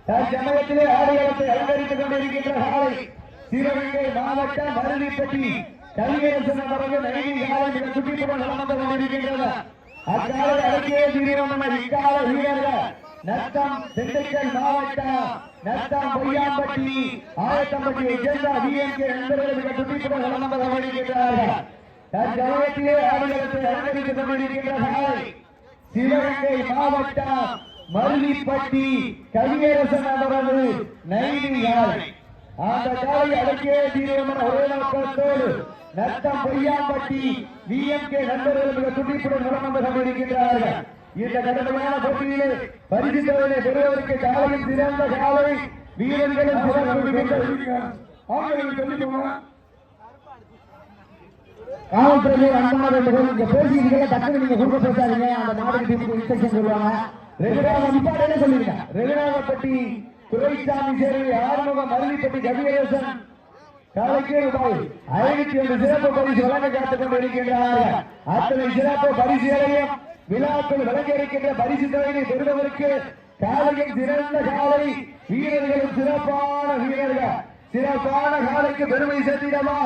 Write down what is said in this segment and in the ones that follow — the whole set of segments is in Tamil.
தற்சமயத்திலே ஆடுகளத்தை அலங்கரித்துக் கொண்டிருக்கின்ற காலை சிவகங்கை மாவட்டம் மருதிப்பட்டி கலியரசன் அவர்கள் சுற்றிப்புறம் நடந்து கொண்டிருக்கின்றன. அக்கால அடக்கிய தீவிரமான இக்கால வீரர்கள் நத்தம் திண்டுக்கல் மாவட்டம் நத்தம் பொய்யாம்பட்டி ஆயத்தம்பட்டியை சேர்ந்த விஎம்கே நண்பர்களுக்கு சுற்றிப்புறம் நடந்து கொண்டிருக்கின்றார்கள். தற்சமயத்திலே ஆடுகளத்தை அலங்கரித்துக் கொண்டிருக்கின்ற காலை சிவகங்கை மாவட்டம் மருதிப்பட்டி கலியரசன் அவரது நைனியால் அந்த காலை அடக்கிய தீவிரமான ஒரே நோக்கத்தோடு நத்தம் பொய்யாம்பட்டி விஎம்கே நண்பர்களுக்கு துடிப்புடன் நடந்து கொண்டிருக்கின்றார்கள். இந்த கடுமையான போட்டியிலே பரிசு தொகையை பெறுவதற்கு காலையில் சிறந்த காலை வீரர்களும் காவல்துறையிலே அன்பான பேசிக்கிறீங்க டக்குனு நீங்க குடும்ப பேசாதீங்க. அந்த மாவட்ட டீமுக்கு இன்ஸ்ட்ரக்ஷன் சொல்லுவாங்க. ரெகுலராக சொல்லிருங்க. ரெகுலராகப்பட்டி துரைசாமி சேரி ஆறுமுகம் மருதிப்பட்டி கவியரசன் காலைக்கு ரூபாய் 501 சிறப்பு பரிசு வழங்க காத்துக் கொண்டிருக்கின்றார்கள். அத்தனை சிறப்பு பரிசுகளையும் விழாக்கள் வழங்க இருக்கின்ற பரிசு தொகையை பெறுவதற்கு காலையில் சிறந்த காலை வீரர்களும் சிறப்பான வீரர்கள் சிறப்பான காலைக்கு பெருமை சேர்த்திடவா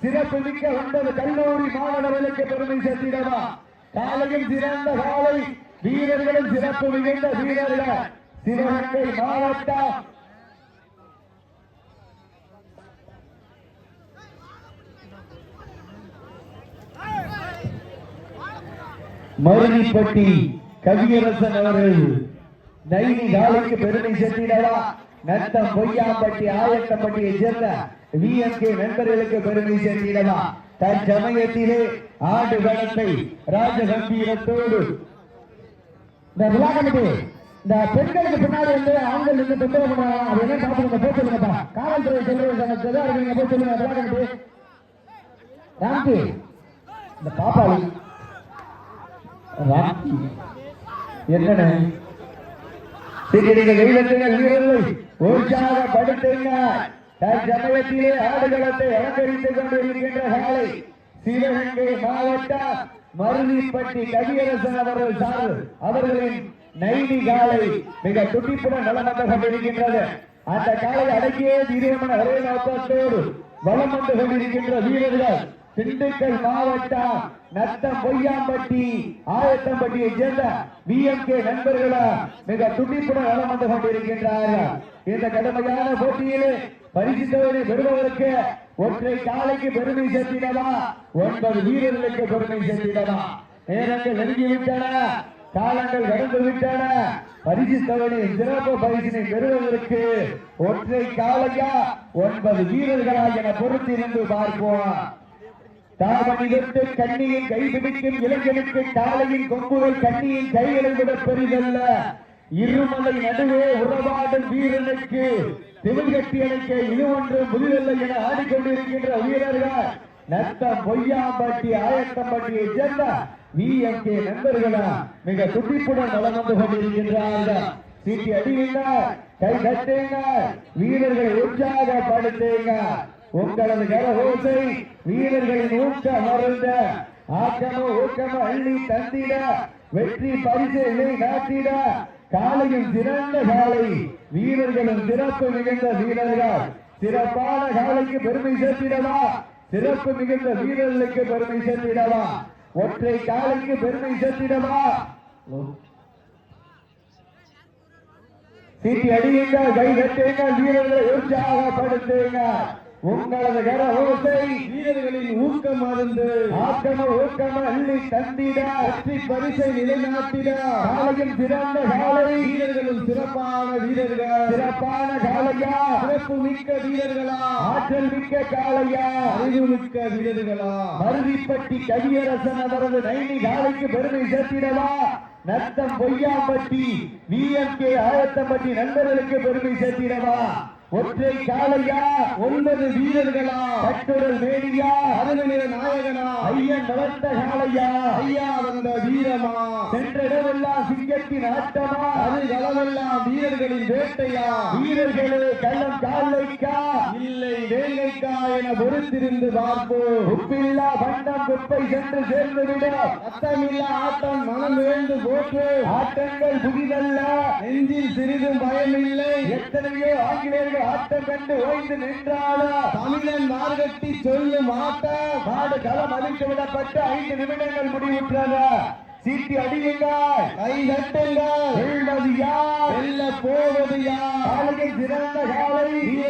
சிறப்பு மிக்க 9 கல்லூரி மாணவர்களுக்கு பெருமை சேர்த்திடவா காலையில் சிறந்த காலை வீரர்களும் சிறப்பு மிகுந்த வீரர்கள் சிவகங்கை மாவட்டம் மருதிப்பட்டி கவியரசன் அவர்கள் நைனி காலைக்கு பெருமை சேர்த்திடவா நத்தம் பொய்யாம்பட்டி ஆயத்தம்பட்டியை சேர்ந்த விஎம்கே நண்பர்களுக்கு பெருமை சேர்த்திடவா தற்சமயத்திலே ஆண்டு களத்தை ராஜகம்பீரத்தோடு இந்த விழா கமிட்டி இந்த பெண்களுக்கு பின்னாடி வந்து ஆண்கள் இருந்து தொந்தரவு பண்ணுவாங்க. அது என்ன பார்த்து போய் சொல்லுங்கப்பா. காவல்துறை சொல்லுங்க போய் சொல்லுங்க. விழா கமிட்டி ராம்கி இந்த பாப்பாளி ராம்கி என்னென்ன உற்சாகப்படுத்துங்க. தற்சமயத்திலே ஆடுகளத்தை அலங்கரித்துக் கொண்டிருக்கின்ற காலை சிவகங்கை மாவட்டம் மருதிப்பட்டி கவியரசன் அவர்கள் சார் அவர்களின் நைனி காலை மிக துடிப்புடன் நலம் வந்து கொண்டிருக்கின்றது. அந்த காலை அடக்கியே தீவிரமான ஒரே நோக்கத்தோடு வளம் வந்து கொண்டிருக்கின்ற வீரர்கள் திண்டுக்கல் மாவட்டம் நத்தம் பொய்யாம்பட்டி ஆயத்தம்பட்டியை சேர்ந்த விஎம்கே நண்பர்களா மிக துடிப்புடன் நலம் வந்து கொண்டிருக்கின்றார்கள். இந்த கடுமையான போட்டியிலே பரிசு தொகையை பெறுவதற்கு ஒற்றை காலைக்கு பெருமை சேர்த்திடவா 9 வீரர்களுக்கு பெருமை சேர்த்திடவா நேரங்கள் நெருங்கிவிட்டன. காலங்கள் கடந்து விட்டன. பரிசு தொகையை சிறப்பு பரிசினை பெறுவதற்கு ஒற்றை காலையா 9 வீரர்களா என பொறுத்திருந்து பார்ப்போம். தாமணிவிட்டு கண்ணியின் கைபிடிக்கும் இளைஞனுக்கு காலையின் கொம்புகள் கண்ணியின் கைகளை விட பெரிதல்ல. இருமலை நடுவே உறவாடும் வீரனுக்கு திமிழ்கட்டி அணைக்க இது ஒன்று முதிரல்ல என ஆடிக்கொண்டிருக்கின்ற வீரர்கள் நத்தம் பொய்யாம்பட்டி ஆயத்தம்பட்டியை சேர்ந்த விஎம்கே நண்பர்களா மிக துடிப்புடன் நலம் வந்து கொண்டிருக்கின்றார்கள். சீட்டி அடியுங்க, கை தட்டுங்க, வீரர்களை உற்சாகப்படுத்துங்க. உங்களது கரகோசை வீரர்களின் ஊக்கம் மருந்த ஆக்கமோ ஊக்கமோ அள்ளி தந்திட வெற்றி பரிசை நாட்டிட காலையும் சிறந்த காலை வீரர்களும் சிறப்பு மிகுந்த வீரர்கள் சிறப்பான காலைக்கு பெருமை சேர்த்திடவா சிறப்பு மிகுந்த வீரர்களுக்கு பெருமை சேர்த்திடவா ஒற்றை காலைக்கு பெருமை சேர்த்திடவா சீட்டி அடியுங்க, கை கட்டுங்க, வீரர்களை உற்சாகப்படுத்துங்க. உங்களது கரகோசை வீரர்களின் ஊக்கம் மருந்து ஆக்கம ஊக்கம அள்ளி தந்திட வெற்றி பரிசை நிலைநாட்டிட காலையும் சிறந்த காலை வீரர்களும் சிறப்பான வீரர்கள் சிறப்பான காலையா சிறப்பு மிக்க வீரர்களா ஆற்றல் மிக்க காலையா அறிவு மிக்க வீரர்களா மருதிப்பட்டி கவியரசன் அவரது நைனி காலைக்கு பெருமை சேர்த்திடவா நத்தம் பொய்யாம்பட்டி விஎம்கே ஆயத்தம்பட்டி நண்பர்களுக்கு பெருமை சேர்த்திடவா ஒற்றை காலையா 9 வீரர்களா கட்டுடல் வேணியா அருகிற நாயகனா ஐயன் வளர்த்த காலையா ஐயா வந்த வீரமா சென்ற இடமெல்லாம் சிங்கத்தின் ஆட்டமா அது களமெல்லாம் வீரர்களின் வேட்டையா வீரர்களே கள்ளம் காலைக்கா இல்லை வேங்கைக்கா என பொறுத்திருந்து பார்ப்போம். உப்பில்லா பண்டம் குப்பை சென்று சேர்ந்துவிட அத்தமில்லா ஆட்டம் மனம் வேண்டு போற்று ஆட்டங்கள் புதிதல்ல நெஞ்சில் பயமில்லை. எத்தனையோ ஆங்கிலேயர்கள் ஆட்டம் கண்டு ஓய்ந்து நின்றாளா தமிழன் மார்கட்டி சொல்லும் ஆட்டம். மாடு களம் அழித்து விடப்பட்டு 5 நிமிடங்கள் முடிவுற்றன. சீட்டி அடியுங்கள், கை தட்டுங்கள். வெல்வது யார்? வெல்ல போவது யார்? காலையில் சிறந்த காலை வீரர்கள்